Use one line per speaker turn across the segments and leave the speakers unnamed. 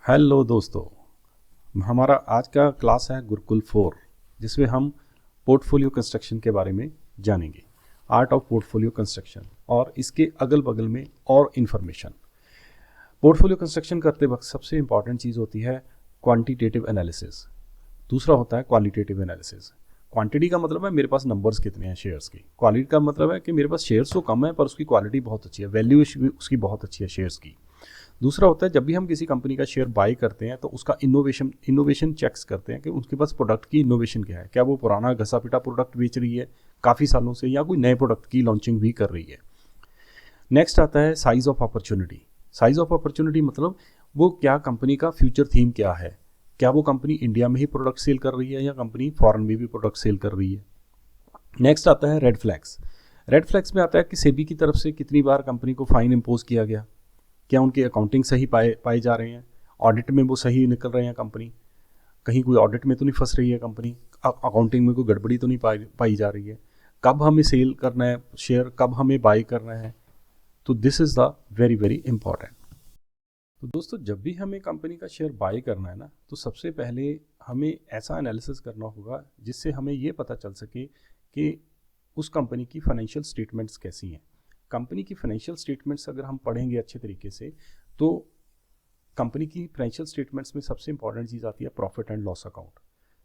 Hello दोस्तों, हमारा आज का क्लास है गुरुकुल 4, जिसमें हम पोर्टफोलियो कंस्ट्रक्शन के बारे में जानेंगे। आर्ट ऑफ पोर्टफोलियो कंस्ट्रक्शन और इसके अगल बगल में और इन्फॉर्मेशन। पोर्टफोलियो कंस्ट्रक्शन करते वक्त सबसे इंपॉर्टेंट चीज़ होती है क्वांटिटेटिव एनालिसिस, दूसरा होता है क्वालिटेटिव एनालिसिस। क्वांटिटी का मतलब है मेरे पास नंबर्स कितने हैं शेयर्स की, क्वालिटी का मतलब है कि मेरे पास शेयर्स तो कम है पर उसकी क्वालिटी बहुत अच्छी है, वैल्यू उसकी बहुत अच्छी है शेयर्स की। दूसरा होता है जब भी हम किसी कंपनी का शेयर बाय करते हैं तो उसका इनोवेशन चेक्स करते हैं कि उसके पास प्रोडक्ट की इनोवेशन क्या है, क्या वो पुराना घसा पिटा प्रोडक्ट बेच रही है काफ़ी सालों से या कोई नए प्रोडक्ट की लॉन्चिंग भी कर रही है। नेक्स्ट आता है size of opportunity. Size of opportunity मतलब वो क्या कंपनी का फ्यूचर थीम क्या है, क्या वो कंपनी इंडिया में ही प्रोडक्ट सेल कर रही है या कंपनी फॉरेन में भी प्रोडक्ट सेल कर रही है। नेक्स्ट आता है रेड फ्लैग्स। रेड फ्लैग्स में आता है कि सेबी की तरफ से कितनी बार कंपनी को फाइन इम्पोज किया गया, क्या उनकी अकाउंटिंग सही पाए जा रहे हैं, ऑडिट में वो सही निकल रहे हैं कंपनी, कहीं कोई ऑडिट में तो नहीं फंस रही है कंपनी, अकाउंटिंग में कोई गड़बड़ी तो नहीं पाई जा रही है, कब हमें सेल करना है शेयर, कब हमें बाई करना है। तो this is the very very important. तो दोस्तों, जब भी हमें कंपनी का शेयर बाय करना है ना, तो सबसे पहले हमें ऐसा एनालिसिस करना होगा जिससे हमें ये पता चल सके कि उस कंपनी की फाइनेंशियल स्टेटमेंट्स कैसी हैं। कंपनी की फाइनेंशियल स्टेटमेंट्स अगर हम पढ़ेंगे अच्छे तरीके से तो कंपनी की फाइनेंशियल स्टेटमेंट्स में सबसे इंपॉर्टेंट चीज़ आती है profit and loss account.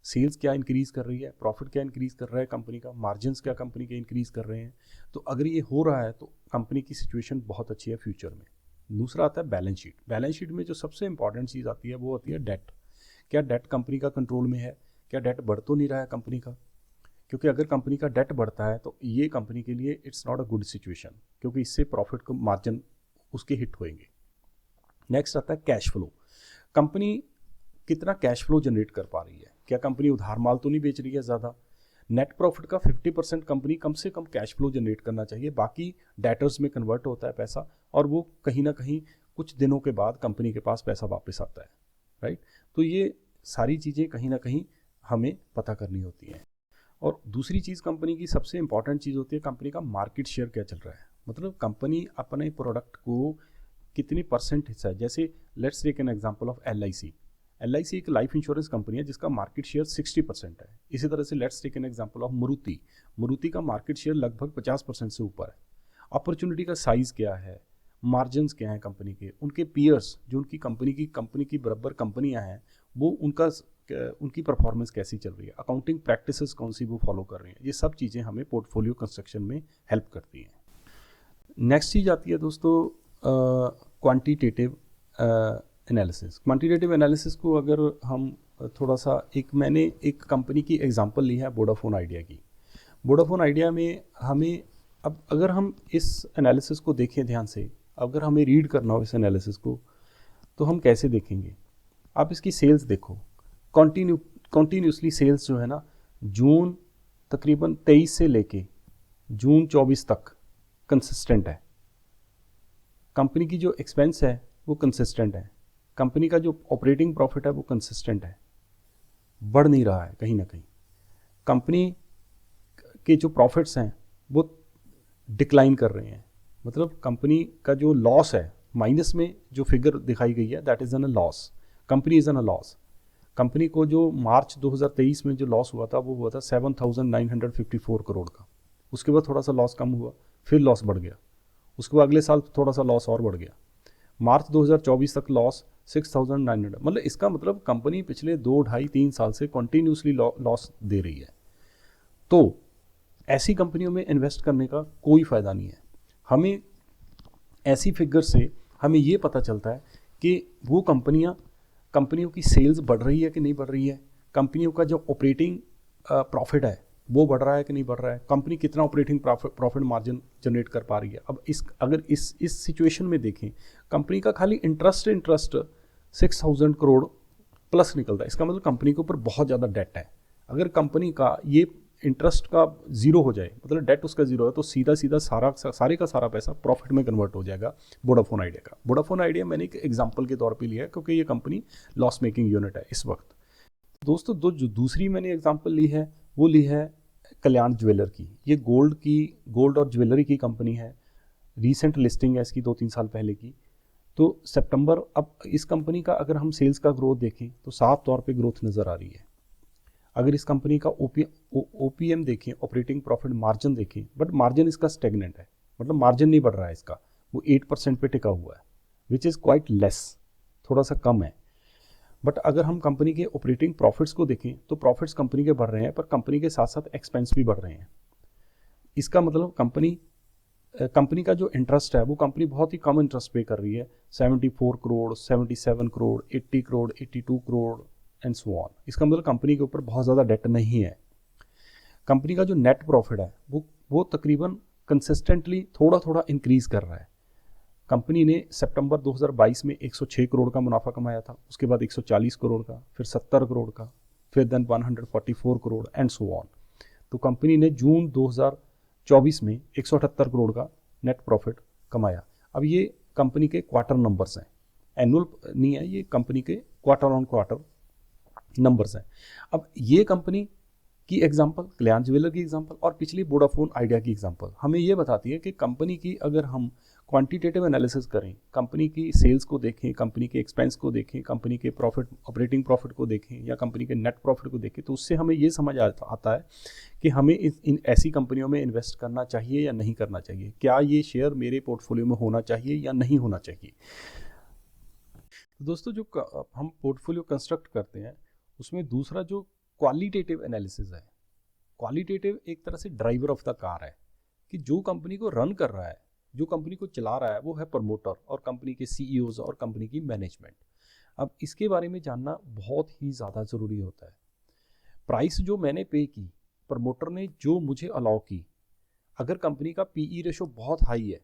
Sales क्या इंक्रीज़ कर रही है, प्रॉफिट क्या इंक्रीज़ कर रहा है कंपनी का, मार्जिन्स क्या कंपनी के इंक्रीज़ कर रहे हैं। तो अगर ये हो रहा है तो कंपनी की सिचुएशन बहुत अच्छी है फ्यूचर में। दूसरा आता है बैलेंस शीट। बैलेंस शीट में जो सबसे इंपॉर्टेंट चीज़ आती है वो होती है डेट। क्या डेट कंपनी का कंट्रोल में है, क्या डेट बढ़ तो नहीं रहा है कंपनी का, क्योंकि अगर कंपनी का डेट बढ़ता है तो ये कंपनी के लिए it's not a good situation, क्योंकि इससे प्रॉफिट को मार्जिन उसके हिट होएंगे। नेक्स्ट आता है कैश फ्लो। कंपनी कितना कैश फ्लो जनरेट कर पा रही है, क्या कंपनी उधार माल तो नहीं बेच रही है ज़्यादा। नेट प्रॉफिट का 50% कंपनी कम से कम कैश फ्लो जनरेट करना चाहिए, बाकी डेटर्स में कन्वर्ट होता है पैसा और वो कहीं ना कहीं कुछ दिनों के बाद कंपनी के पास पैसा वापस आता है, राइट। तो ये सारी चीज़ें कहीं ना कहीं हमें पता करनी होती हैं। और दूसरी चीज़ कंपनी की सबसे इंपॉर्टेंट चीज़ होती है कंपनी का मार्केट शेयर क्या चल रहा है, मतलब कंपनी अपने प्रोडक्ट को कितनी परसेंट हिस्सा है। जैसे let's take an example of LIC। LIC एक लाइफ इंश्योरेंस कंपनी है जिसका मार्केट शेयर 60% है। इसी तरह से let's take an example of Maruti. Maruti का मार्केट शेयर लगभग 50% से ऊपर है। अपॉर्चुनिटी का साइज़ क्या है, मार्जिन्स क्या हैं कंपनी के, उनके पीयर्स जो उनकी कंपनी की बराबर कंपनियां हैं वो उनकी परफॉर्मेंस कैसी चल रही है, अकाउंटिंग प्रैक्टिसेस कौन सी वो फॉलो कर रही हैं। ये सब चीज़ें हमें पोर्टफोलियो कंस्ट्रक्शन में हेल्प करती हैं। नेक्स्ट चीज़ आती है दोस्तों क्वांटिटेटिव एनालिसिस। क्वांटिटेटिव एनालिसिस को अगर हम थोड़ा सा मैंने एक कंपनी की एग्जांपल ली है वोडाफोन आइडिया की। वोडाफोन आइडिया में हमें अब अगर हम इस एनालिसिस को देखें ध्यान से, अगर हमें रीड करना हो इस एनालिसिस को तो हम कैसे देखेंगे। आप इसकी सेल्स देखो, कॉन्टीन्यूसली सेल्स जो है ना, जून तकरीबन 23 से लेके जून 24 तक कंसिस्टेंट है। कंपनी की जो एक्सपेंस है वो कंसिस्टेंट है, कंपनी का जो ऑपरेटिंग प्रॉफिट है वो कंसिस्टेंट है, बढ़ नहीं रहा है कहीं ना कहीं। कंपनी के जो प्रॉफिट्स हैं वो डिक्लाइन कर रहे हैं, मतलब कंपनी का जो लॉस है, माइनस में जो फिगर दिखाई गई है that is an a loss, company is an a loss. Company को जो मार्च 2023 में जो लॉस हुआ था वो हुआ था 7,954 करोड़ का। उसके बाद थोड़ा सा लॉस कम हुआ, फिर लॉस बढ़ गया, उसके बाद अगले साल थोड़ा सा लॉस और बढ़ गया, मार्च 2024 तक लॉस 6,900। मतलब इसका मतलब कंपनी पिछले 2 ढाई 3 साल से कंटिन्यूसली लॉस दे रही है। तो ऐसी कंपनियों में इन्वेस्ट करने का कोई फ़ायदा नहीं है। हमें ऐसी फिगर से हमें ये पता चलता है कि वो कंपनियों की सेल्स बढ़ रही है कि नहीं बढ़ रही है, कंपनियों का जो ऑपरेटिंग प्रॉफिट है वो बढ़ रहा है कि नहीं बढ़ रहा है, कंपनी कितना ऑपरेटिंग प्रॉफिट मार्जिन जनरेट कर पा रही है। अब अगर इस सिचुएशन में देखें, कंपनी का खाली इंटरेस्ट 6,000 करोड़ प्लस निकलता है, इसका मतलब कंपनी के ऊपर बहुत ज़्यादा डेट है। अगर कंपनी का ये इंटरेस्ट का जीरो हो जाए, मतलब डेट उसका जीरो है, तो सीधा सीधा सारे का सारा पैसा प्रॉफिट में कन्वर्ट हो जाएगा वोडाफोन आइडिया का। वोडाफोन आइडिया मैंने एक एग्जांपल के तौर पे लिया है क्योंकि ये कंपनी लॉस मेकिंग यूनिट है इस वक्त। दोस्तों, जो दूसरी मैंने एग्जांपल ली है वो ली है कल्याण ज्वेलर की। ये गोल्ड और ज्वेलरी की कंपनी है, रीसेंट लिस्टिंग है इसकी 2-3 साल पहले की। तो सितंबर, अब इस कंपनी का अगर हम सेल्स का ग्रोथ देखें तो साफ तौर पे ग्रोथ नज़र आ रही है। अगर इस कंपनी का ओपीएम देखें, ऑपरेटिंग प्रॉफिट मार्जिन देखें, बट मार्जिन इसका स्टेगनेंट है, मतलब मार्जिन नहीं बढ़ रहा है इसका, वो 8% पे टिका हुआ है, विच इज़ क्वाइट लेस, थोड़ा सा कम है। बट अगर हम कंपनी के ऑपरेटिंग प्रॉफिट्स को देखें तो प्रॉफिट्स कंपनी के बढ़ रहे हैं, पर कंपनी के साथ साथ एक्सपेंस भी बढ़ रहे हैं। इसका मतलब कंपनी का जो इंटरेस्ट है वो कंपनी बहुत ही कम इंटरेस्ट पे कर रही है, 74 crore, 77 crore, 80 crore, 82 crore and so on. इसका मतलब कंपनी के ऊपर बहुत ज़्यादा डेट नहीं है। कंपनी का जो नेट प्रॉफिट है वो तकरीबन कंसिस्टेंटली थोड़ा थोड़ा इंक्रीज कर रहा है। कंपनी ने सितंबर 2022 में 106 करोड़ का मुनाफा कमाया था, उसके बाद 140 करोड़ का, फिर 70 करोड़ का, फिर then 144 crore and so on. तो कंपनी ने जून 2024 में 178 करोड़ का नेट प्रॉफिट कमाया। अब ये कंपनी के क्वार्टर नंबर्स हैं, एनुअल नहीं है, ये कंपनी के क्वार्टर ऑन क्वार्टर नंबर्स हैं। अब ये कंपनी की एग्जांपल, कल्याण ज्वेलर की एग्जांपल और पिछली वोडाफोन आइडिया की एग्जांपल हमें ये बताती है कि कंपनी की अगर हम क्वांटिटेटिव एनालिसिस करें, कंपनी की सेल्स को देखें, कंपनी के एक्सपेंस को देखें, कंपनी के प्रॉफिट, ऑपरेटिंग प्रॉफिट को देखें या कंपनी के नेट प्रॉफिट को देखें, तो उससे हमें ये समझ आता है कि हमें इन ऐसी कंपनियों में इन्वेस्ट करना चाहिए या नहीं करना चाहिए, क्या ये शेयर मेरे पोर्टफोलियो में होना चाहिए या नहीं होना चाहिए। दोस्तों, जो हम पोर्टफोलियो कंस्ट्रक्ट करते हैं उसमें दूसरा जो क्वालिटेटिव एनालिसिस है, क्वालिटेटिव एक तरह से ड्राइवर ऑफ द कार है, कि जो कंपनी को रन कर रहा है, जो कंपनी को चला रहा है, वो है प्रमोटर और कंपनी के सीईओज और कंपनी की मैनेजमेंट। अब इसके बारे में जानना बहुत ही ज़्यादा ज़रूरी होता है। प्राइस जो मैंने पे की, प्रमोटर ने जो मुझे अलाउ की, अगर कंपनी का पीई रेशो बहुत हाई है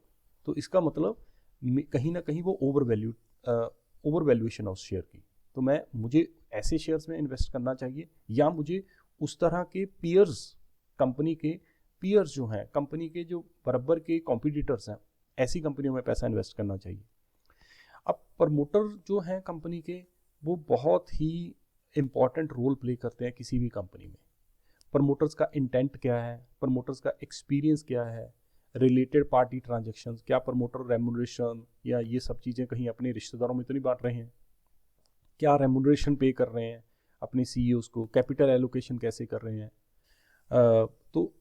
तो इसका मतलब कहीं ना कहीं वो ओवर वैल्यूएशन है उस शेयर की। तो मुझे ऐसे शेयर्स में इन्वेस्ट करना चाहिए या मुझे उस तरह के पीयर्स, कंपनी के पीयर्स जो हैं, कंपनी के जो बराबर के कॉम्पिटिटर्स हैं, ऐसी कंपनियों में पैसा इन्वेस्ट करना चाहिए। अब प्रमोटर जो हैं कंपनी के, वो बहुत ही इम्पॉर्टेंट रोल प्ले करते हैं किसी भी कंपनी में। प्रमोटर्स का इंटेंट क्या है, प्रमोटर्स का एक्सपीरियंस क्या है, रिलेटेड पार्टी ट्रांजेक्शन्स, क्या प्रमोटर रेमुनरेशन या ये सब चीज़ें कहीं अपने रिश्तेदारों में तो नहीं बांट रहे हैं, क्या रेमुनरेशन पे कर रहे हैं अपने सीईओज को, कैपिटल एलोकेशन कैसे कर रहे हैं। तो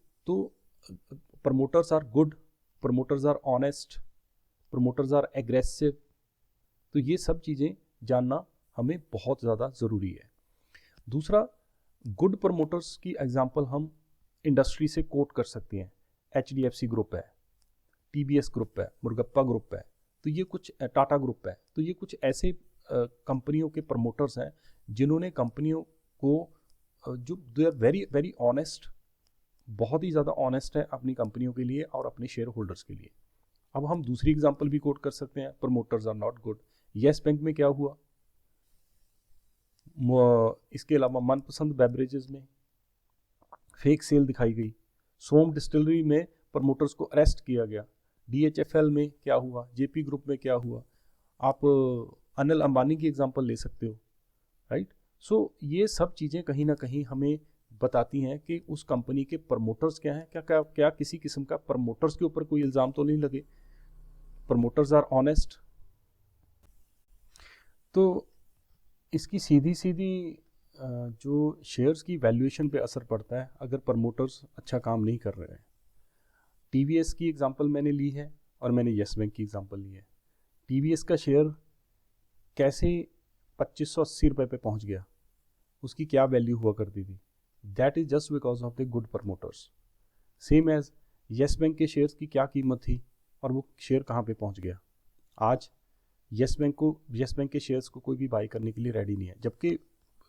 promoters are good, promoters are honest, promoters are aggressive. तो ये सब चीज़ें जानना हमें बहुत ज़्यादा ज़रूरी है। दूसरा, गुड प्रमोटर्स की एग्जांपल हम इंडस्ट्री से कोट कर सकते हैं। HDFC ग्रुप है, TBS ग्रुप है, मुर्गप्पा ग्रुप है, तो ये कुछ टाटा ग्रुप है, तो ये कुछ ऐसे कंपनियों के प्रमोटर्स हैं जिन्होंने कंपनियों को जो they are very very honest, बहुत ही ज़्यादा ऑनेस्ट है अपनी कंपनियों के लिए और अपने शेयर होल्डर्स के लिए। अब हम दूसरी एग्जांपल भी कोट कर सकते हैं, promoters are not good. Yes Bank में क्या हुआ, इसके अलावा मनपसंद बेवरेजेस में फेक सेल दिखाई गई, सोम डिस्टिलरी में प्रमोटर्स को अरेस्ट किया गया, DHFL में क्या हुआ, JP ग्रुप में क्या हुआ, आप अनिल अंबानी की एग्जांपल ले सकते हो, राइट। सो ये सब चीज़ें कहीं ना कहीं हमें बताती हैं कि उस कंपनी के प्रमोटर्स क्या हैं, क्या किसी किस्म का प्रमोटर्स के ऊपर कोई इल्ज़ाम तो नहीं लगे, प्रमोटर्स आर ऑनेस्ट। तो इसकी सीधी सीधी जो शेयर्स की वैल्यूएशन पे असर पड़ता है अगर प्रमोटर्स अच्छा काम नहीं कर रहे हैं। TVS की एग्जांपल मैंने ली है और मैंने येस बैंक की एग्जांपल ली है। TVS का शेयर कैसे 2580 रुपये पे पहुंच गया, उसकी क्या वैल्यू हुआ करती थी, that is just because of the good promoters. Same as Yes Bank के शेयर्स की क्या कीमत थी और वो शेयर कहाँ पे पहुंच गया। आज येस बैंक के शेयर्स को कोई भी बाई करने के लिए रेडी नहीं है, जबकि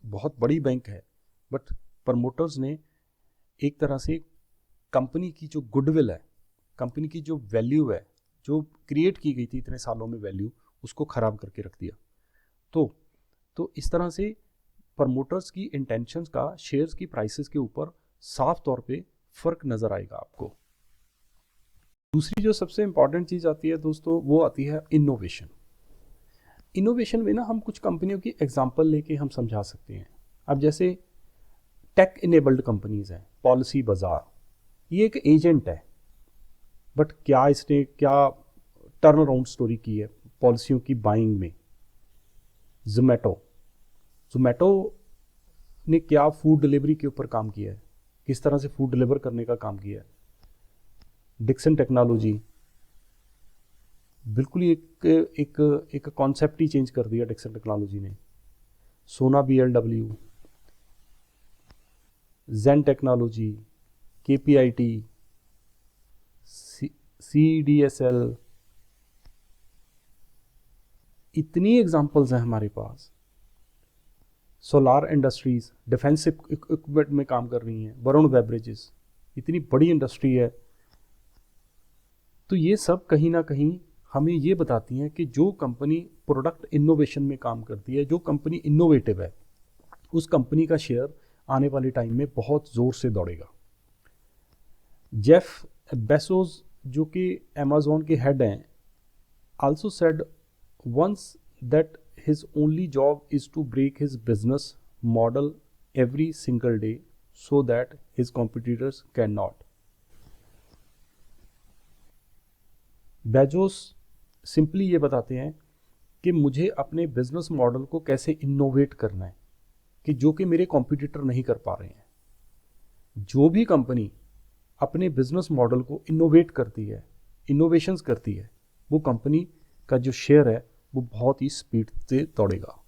बहुत बड़ी बैंक है, बट प्रमोटर्स ने एक तरह से कंपनी की जो गुडविल है, कंपनी की जो वैल्यू है, जो क्रिएट की गई थी इतने सालों में वैल्यू, उसको ख़राब करके रख दिया। तो इस तरह से प्रमोटर्स की इंटेंशंस का शेयर्स की प्राइसेस के ऊपर साफ तौर पे फ़र्क नज़र आएगा आपको। दूसरी जो सबसे इम्पॉर्टेंट चीज़ आती है दोस्तों, वो आती है इनोवेशन। इनोवेशन में ना हम कुछ कंपनियों की एग्जांपल लेके हम समझा सकते हैं। अब जैसे टेक इनेबल्ड कंपनीज हैं, पॉलिसी बाजार, ये एक एजेंट है, बट क्या इसने क्या टर्न अराउंड स्टोरी की है पॉलिसियों की बाइंग में। जोमेटो ने क्या फूड डिलीवरी के ऊपर काम किया है, किस तरह से फूड डिलीवर करने का काम किया है। डिक्सन टेक्नोलॉजी बिल्कुल ही एक कॉन्सेप्ट ही चेंज कर दिया डिक्सन टेक्नोलॉजी ने। सोना BLW, जेन टेक्नोलॉजी, KPIT, CDSL, इतनी एग्जांपल्स हैं हमारे पास। सोलार इंडस्ट्रीज डिफेंस इक्विपमेंट में काम कर रही हैं। वरुण बेवरेजेस, इतनी बड़ी इंडस्ट्री है। तो ये सब कहीं ना कहीं हमें ये बताती हैं कि जो कंपनी प्रोडक्ट इनोवेशन में काम करती है, जो कंपनी इनोवेटिव है, उस कंपनी का शेयर आने वाले टाइम में बहुत ज़ोर से दौड़ेगा। जेफ बेसोस जो कि अमेज़ॉन के हेड हैं, also said once that his only job is to break his business model every single day so that his competitors cannot. Bezos simply ये बताते हैं कि मुझे अपने बिजनेस मॉडल को कैसे इनोवेट करना है कि जो कि मेरे कॉम्पिटिटर नहीं कर पा रहे हैं। जो भी कंपनी अपने बिजनेस मॉडल को इनोवेट करती है, इनोवेशंस करती है, वो कंपनी का जो शेयर है वो बहुत ही स्पीड से दौड़ेगा।